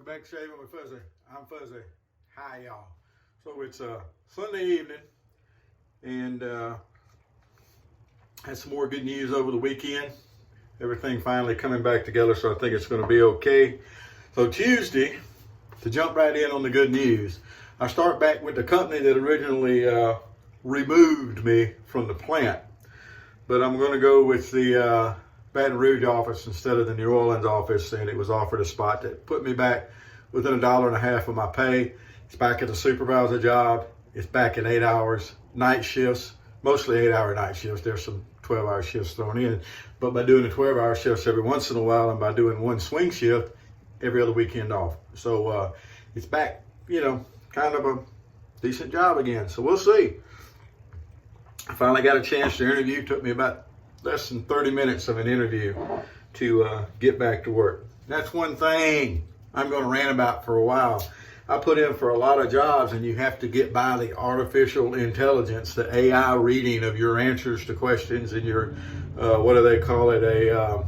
Welcome back to Shaving with Fuzzy. I'm Fuzzy. Hi, y'all. So it's Sunday evening, and had some more good news over the weekend. Everything finally coming back together, so I think it's going to be okay. So Tuesday, to jump right in on the good news, I start back with the company that originally removed me from the plant, but I'm going to go with the Baton Rouge office instead of the New Orleans office, and it was offered a spot that put me back within $1.50 of my pay. It's back at the supervisor job. It's back in 8 hours, night shifts, mostly 8-hour night shifts. There's some 12-hour shifts thrown in, but by doing the 12-hour shifts every once in a while and by doing one swing shift every other weekend off. So it's back, kind of a decent job again. So we'll see. I finally got a chance to interview. It took me about less than 30 minutes of an interview to get back to work. That's one thing I'm going to rant about for a while. I put in for a lot of jobs, and you have to get by the artificial intelligence, the AI reading of your answers to questions and your, what do they call it,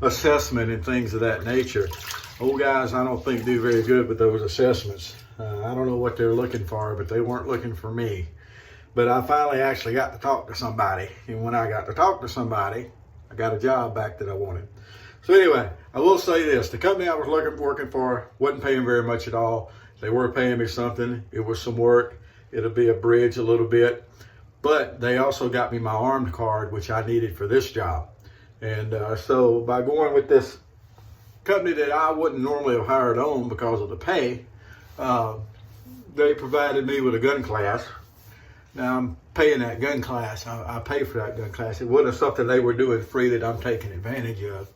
assessment and things of that nature. Old guys, I don't think do very good with those assessments. I don't know what they're looking for, but they weren't looking for me. But I finally actually got to talk to somebody. And when I got to talk to somebody, I got a job back that I wanted. So anyway, I will say this. The company I was working for wasn't paying very much at all. They were paying me something. It was some work. It'll be a bridge a little bit. But they also got me my armed card, which I needed for this job. And so by going with this company that I wouldn't normally have hired on because of the pay, they provided me with a gun class. Now I'm paying that gun class. I pay for that gun class. It wasn't something they were doing free that I'm taking advantage of.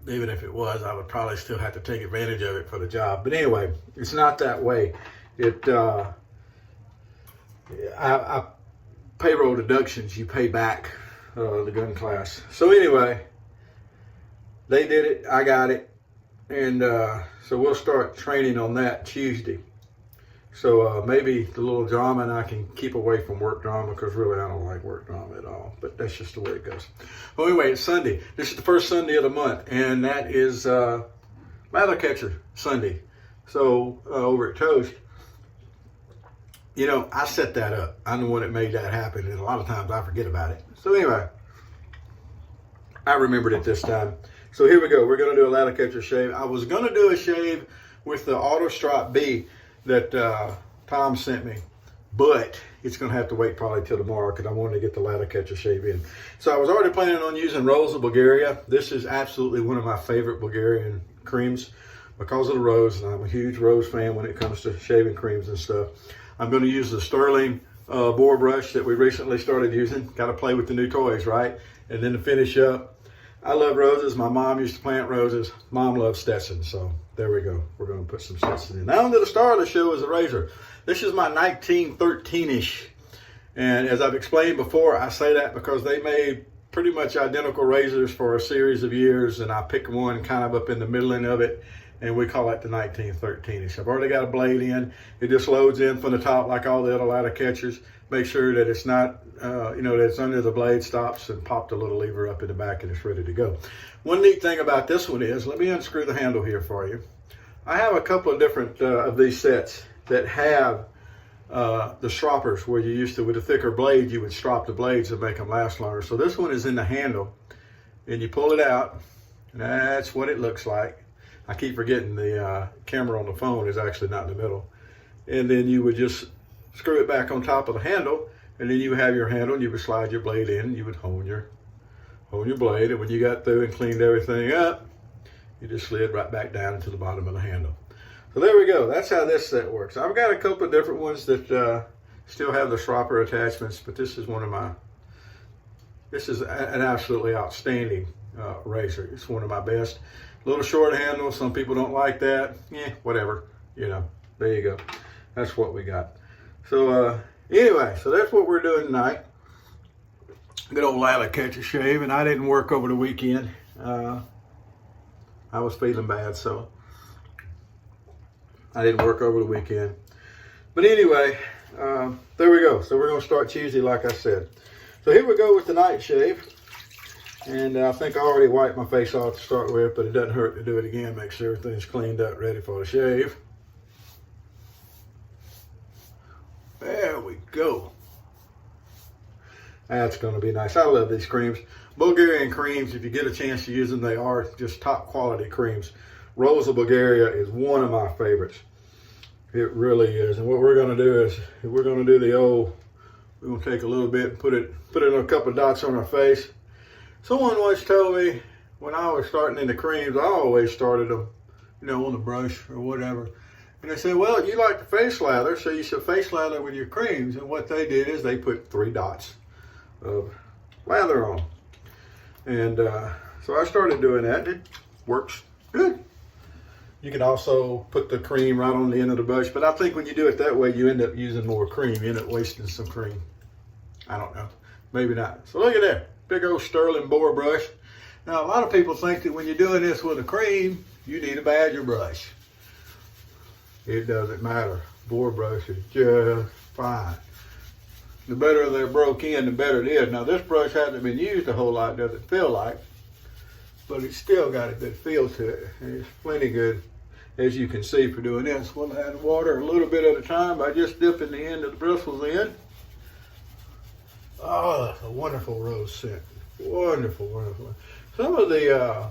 Even if it was, I would probably still have to take advantage of it for the job. But anyway, it's not that way. I payroll deductions. You pay back the gun class. So anyway, they did it. I got it, and so we'll start training on that Tuesday. So maybe the little drama, and I can keep away from work drama, because really I don't like work drama at all. But that's just the way it goes. Well, anyway, it's Sunday. This is the first Sunday of the month, and that is Lather Catcher Sunday. So over at Toast, I set that up. I'm the one that made that happen, and a lot of times I forget about it. So anyway, I remembered it this time. So here we go. We're going to do a Lather Catcher shave. I was going to do a shave with the Auto Strop B that Tom sent me, but it's going to have to wait probably till tomorrow because I wanted to get the Lather Catcher shave in. So I was already planning on using Rose of Bulgaria. This is absolutely one of my favorite Bulgarian creams because of the rose, and I'm a huge rose fan when it comes to shaving creams and stuff. I'm going to use the Sterling boar brush that we recently started using. Got to play with the new toys, right? And then to finish up, I love roses. My mom used to plant roses. Mom loves Stetson, so there we go. We're going to put some Stetson in. Now, on to the star of the show is a razor. This is my 1913-ish. And as I've explained before, I say that because they made pretty much identical razors for a series of years, and I picked one kind of up in the middle of it, and we call it the 1913-ish. I've already got a blade in. It just loads in from the top like all the other ladder catchers. Make sure that it's not, that it's under the blade, stops, and pop the little lever up in the back, and it's ready to go. One neat thing about this one is, let me unscrew the handle here for you. I have a couple of different of these sets that have the stroppers, where you used to, with a thicker blade, you would strop the blades and make them last longer. So this one is in the handle, and you pull it out, and that's what it looks like. I keep forgetting the camera on the phone is actually not in the middle. And then you would just screw it back on top of the handle, and then you would have your handle, and you would slide your blade in, and you would hone your blade, and when you got through and cleaned everything up, you just slid right back down into the bottom of the handle. So there we go. That's how this set works. I've got a couple of different ones that still have the stropper attachments, but this is an absolutely outstanding razor. It's one of my best. A little short handle. Some people don't like that. Whatever. There you go. That's what we got. So anyway, so that's what we're doing tonight. Good old Lather Catcher shave, and I didn't work over the weekend. I was feeling bad, so I didn't work over the weekend. But anyway, there we go. So we're going to start Tuesday, like I said. So here we go with the night shave. And I think I already wiped my face off to start with, but it doesn't hurt to do it again. Make sure everything's cleaned up, ready for the shave. There we go. That's going to be nice. I love these creams. Bulgarian creams, if you get a chance to use them, they are just top quality creams. Rose of Bulgaria is one of my favorites. It really is. And what we're going to do is, we're going to do the old, we're going to take a little bit and put it on a couple of dots on our face. Someone once told me when I was starting in the creams, I always started them, on the brush or whatever. And they said, well, you like to face lather, so you should face lather with your creams. And what they did is they put 3 dots of lather on. And so I started doing that. It works good. You can also put the cream right on the end of the brush, but I think when you do it that way, you end up using more cream. You end up wasting some cream. I don't know. Maybe not. So look at that. Big old sterling bore brush. Now, a lot of people think that when you're doing this with a cream, you need a badger brush. It doesn't matter. Bore brush is just fine. The better they're broke in, the better it is. Now, this brush hasn't been used a whole lot, doesn't feel like, but it's still got a good feel to it. And it's plenty good, as you can see, for doing this. We'll add water a little bit at a time by just dipping the end of the bristles in. Oh, that's a wonderful rose scent. Wonderful, wonderful. Some of the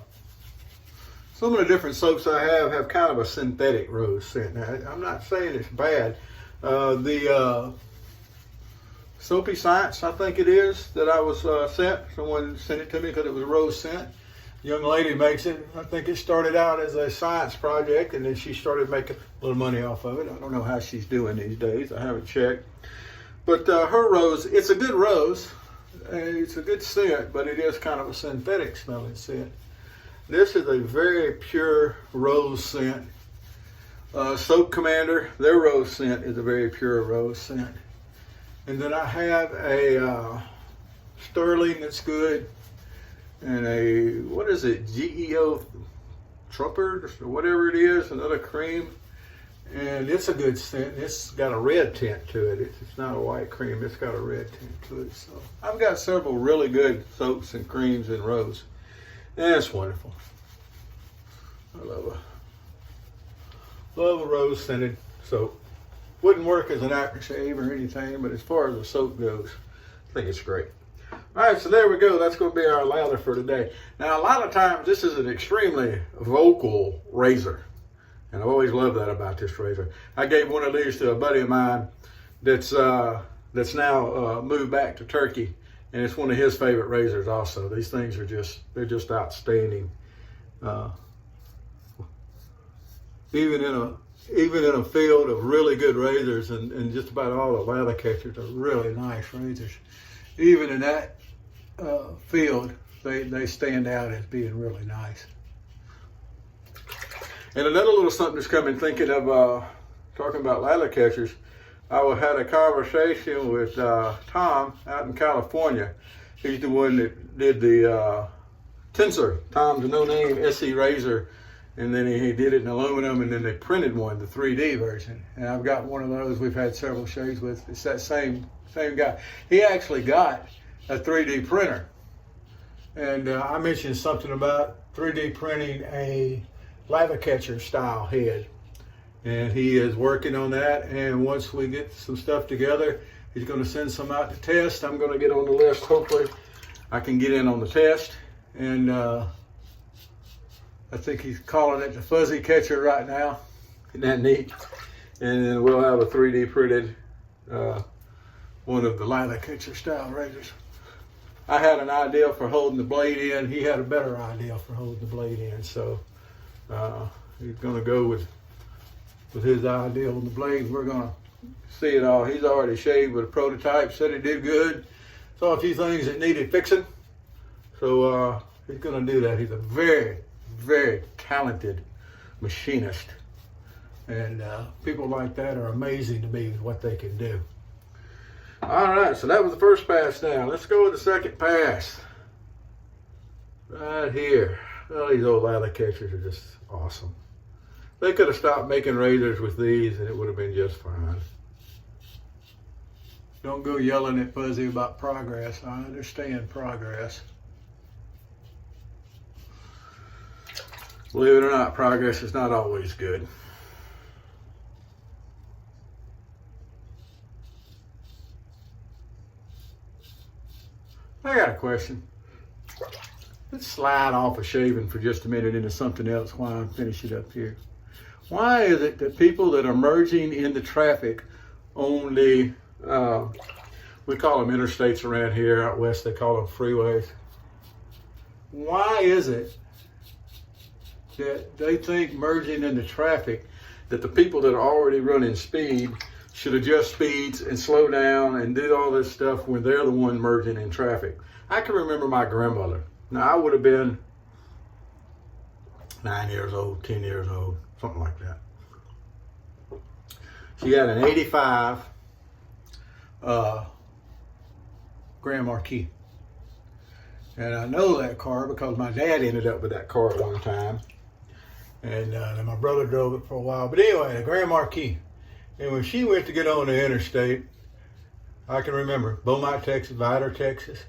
different soaps I have kind of a synthetic rose scent. Now, I'm not saying it's bad. The Soapy Science, I think it is, that I was sent. Someone sent it to me because it was a rose scent. Young lady makes it. I think it started out as a science project, and then she started making a little money off of it. I don't know how she's doing these days. I haven't checked. But her rose, it's a good rose. It's a good scent, but it is kind of a synthetic smelling scent. This is a very pure rose scent. Soap Commander, their rose scent is a very pure rose scent. And then I have a Sterling that's good, and a, what is it, GEO Trumpert or whatever it is, another cream. And it's a good scent. It's got a red tint to it. It's not a white cream. It's got a red tint to it. So I've got several really good soaps and creams in rose. And it's wonderful. I love a rose scented soap. Wouldn't work as an aftershave or anything, but as far as the soap goes, I think it's great. All right, so there we go. That's going to be our lather for today. Now, a lot of times, this is an extremely vocal razor. And I've always loved that about this razor. I gave one of these to a buddy of mine that's now moved back to Turkey, and it's one of his favorite razors also. These things are they're just outstanding. Even in a field of really good razors, and just about all the lather catchers are really nice razors. Even in that field, they stand out as being really nice. And another little something that's coming, thinking of talking about lather catchers, I had a conversation with Tom out in California. He's the one that did the Tensor, Tom's no-name SE razor, and then he did it in aluminum, and then they printed one, the 3D version. And I've got one of those we've had several shaves with. It's that same guy. He actually got a 3D printer. And I mentioned something about 3D printing a lather catcher style head, and he is working on that. And once we get some stuff together, he's going to send some out to test. I'm going to get on the list. Hopefully I can get in on the test, and I think he's calling it the fuzzy catcher right now. Isn't that neat? And then we'll have a 3D printed one of the lather catcher style razors. I had an idea for holding the blade in. He had a better idea for holding the blade in, so he's going to go with his idea on the blade. We're going to see it all. He's already shaved with a prototype, said it did good. Saw a few things that needed fixing. So he's going to do that. He's a very, very talented machinist. And people like that are amazing to me with what they can do. All right, so that was the first pass down. Let's go with the second pass. Right here. Well, these old lather catchers are just awesome. They could have stopped making razors with these and it would have been just fine. Don't go yelling at Fuzzy about progress. I understand progress. Believe it or not, progress is not always good. I got a question. Let's slide off of shaving for just a minute into something else while I finish it up here. Why is it that people that are merging into traffic on the, we call them interstates around here, out west they call them freeways. Why is it that they think merging into traffic, that the people that are already running speed should adjust speeds and slow down and do all this stuff when they're the one merging in traffic? I can remember my grandmother. Now, I would have been 9 years old, 10 years old, something like that. She had an 85 Grand Marquis. And I know that car because my dad ended up with that car at one time. And then my brother drove it for a while. But anyway, the Grand Marquis. And when she went to get on the interstate, I can remember, Beaumont, Texas, Vidor, Texas,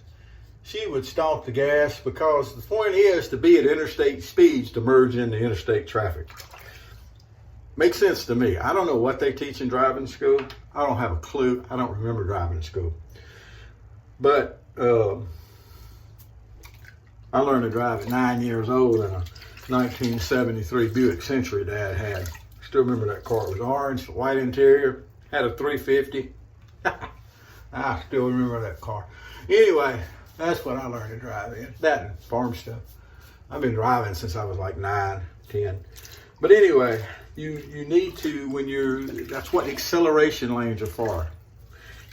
she would stomp the gas because the point is to be at interstate speeds to merge into interstate traffic. Makes sense to me. I don't know what they teach in driving school. I don't have a clue. I don't remember driving school. But I learned to drive at 9 years old in a 1973 Buick Century Dad had. Still remember that car. It was orange, white interior, had a 350. I still remember that car. Anyway, that's what I learned to drive in. That and farm stuff. I've been driving since I was like 9, 10. But anyway, you need to, when you're, that's what acceleration lanes are for.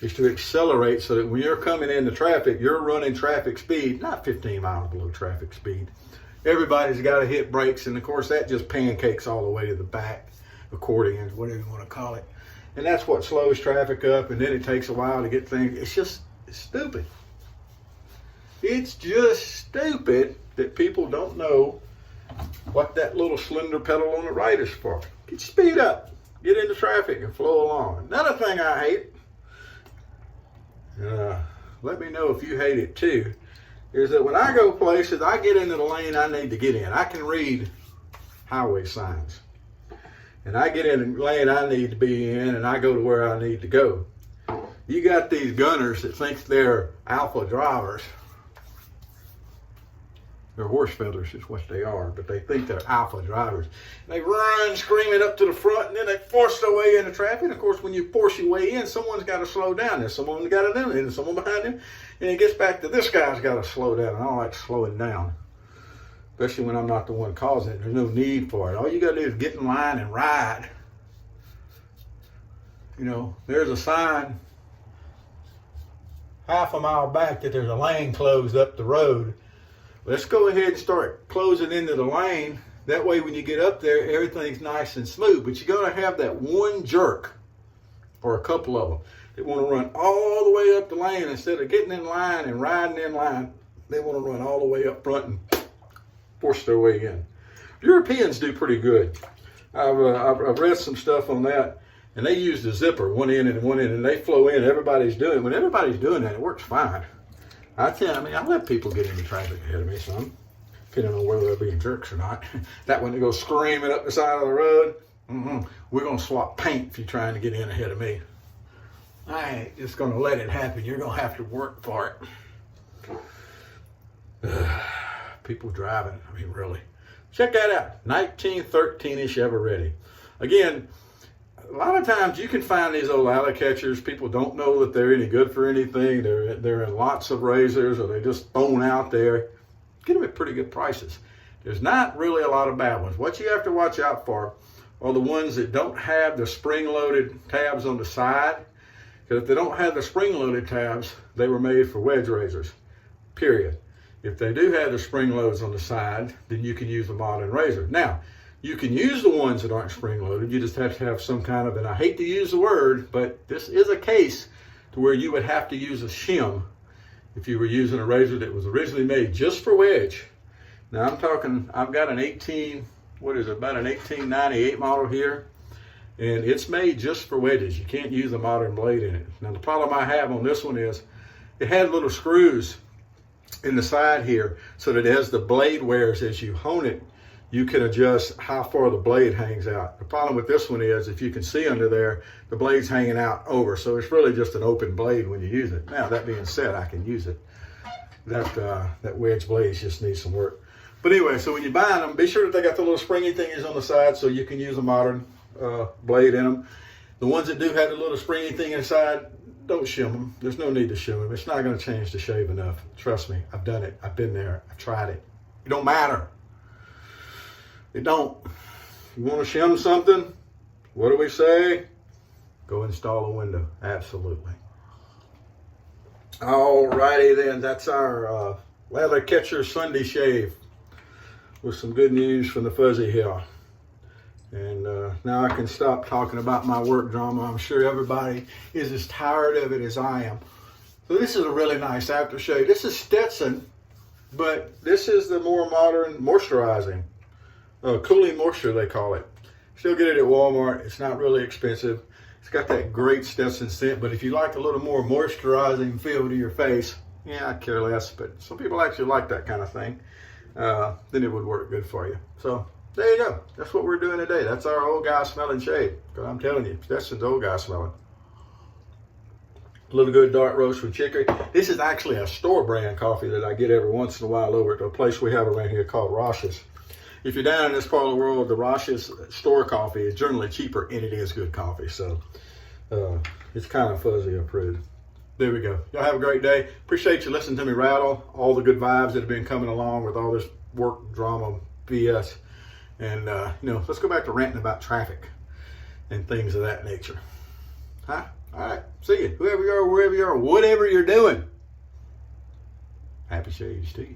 Is to accelerate so that when you're coming into traffic, you're running traffic speed, not 15 miles below traffic speed. Everybody's got to hit brakes, and of course that just pancakes all the way to the back, accordions, whatever you want to call it. And that's what slows traffic up, and then it takes a while to get things. It's stupid. It's just stupid that people don't know what that little slender pedal on the right is for. Get your speed up, get into traffic and flow along. Another thing I hate, let me know if you hate it too, is that when I go places, I get into the lane I need to get in. I can read highway signs. And I get in the lane I need to be in, and I go to where I need to go. You got these gunners that think they're alpha drivers. They're horse feathers is what they are, but they think they're alpha drivers. And they run screaming up to the front, and then they force their way into traffic. And of course, when you force your way in, someone's got to slow down. There's someone got to do it, and someone behind him. And it gets back to this guy's got to slow down. And I don't like slowing down, especially when I'm not the one causing it. There's no need for it. All you got to do is get in line and ride. You know, there's a sign half a mile back that there's a lane closed up the road. Let's go ahead and start closing into the lane. That way when you get up there, everything's nice and smooth. But you're going to have that one jerk, or a couple of them, that want to run all the way up the lane instead of getting in line and riding in line. They want to run all the way up front and force their way in. Europeans do pretty good. I've read some stuff on that, and they use the zipper, one end and one end, and they flow in. Everybody's doing it. When everybody's doing that, it works fine. I let people get into traffic ahead of me some, depending on whether they're being jerks or not. That one that goes screaming up the side of the road, we're going to swap paint if you're trying to get in ahead of me. I ain't just going to let it happen. You're going to have to work for it. People driving, really. Check that out, 1913-ish Eveready. Again, a lot of times you can find these old ladder catchers. People don't know that they're any good for anything. They're in lots of razors, or they're just thrown out there. Get them at pretty good prices. There's not really a lot of bad ones. What you have to watch out for are the ones that don't have the spring-loaded tabs on the side. Because if they don't have the spring-loaded tabs, they were made for wedge razors, period. If they do have the spring loads on the side, then you can use a modern razor. Now, you can use the ones that aren't spring-loaded. You just have to have some kind of, and I hate to use the word, but this is a case to where you would have to use a shim if you were using a razor that was originally made just for wedge. Now I'm talking, I've got an about an 1898 model here, and it's made just for wedges. You can't use a modern blade in it. Now the problem I have on this one is it had little screws in the side here so that as the blade wears, as you hone it, you can adjust how far the blade hangs out. The problem with this one is, if you can see under there, the blade's hanging out over. So it's really just an open blade when you use it. Now, that being said, I can use it. That wedge blade just needs some work. But anyway, so when you're buying them, be sure that they got the little springy thingies on the side so you can use a modern blade in them. The ones that do have the little springy thing inside, don't shim them. There's no need to shim them. It's not going to change the shave enough. Trust me, I've done it. I've been there. I've tried it. It don't matter. It don't. You want to shim something? What do we say? Go install a window. Absolutely. Alrighty then. That's our Lather Catcher Sunday shave with some good news from the fuzzy here. And now I can stop talking about my work drama. I'm sure everybody is as tired of it as I am. So this is a really nice aftershave. This is Stetson, but this is the more modern moisturizing. Cooling moisture, they call it. Still get it at Walmart. It's not really expensive. It's got that great Stetson scent, but if you like a little more moisturizing feel to your face, yeah, I care less, but some people actually like that kind of thing. Then it would work good for you. So there you go. That's what we're doing today. That's our old guy smelling shave. Because I'm telling you, Stetson's old guy smelling. A little good dark roast with chicory. This is actually a store brand coffee that I get every once in a while over at a place we have around here called Rosh's. If you're down in this part of the world, the Rosh's store coffee is generally cheaper, and it is good coffee. So it's kind of fuzzy approved. There we go. Y'all have a great day. Appreciate you listening to me rattle. All the good vibes that have been coming along with all this work drama BS. And, let's go back to ranting about traffic and things of that nature. Huh? All right. See you. Whoever you are, wherever you are, whatever you're doing. Happy shaves to you.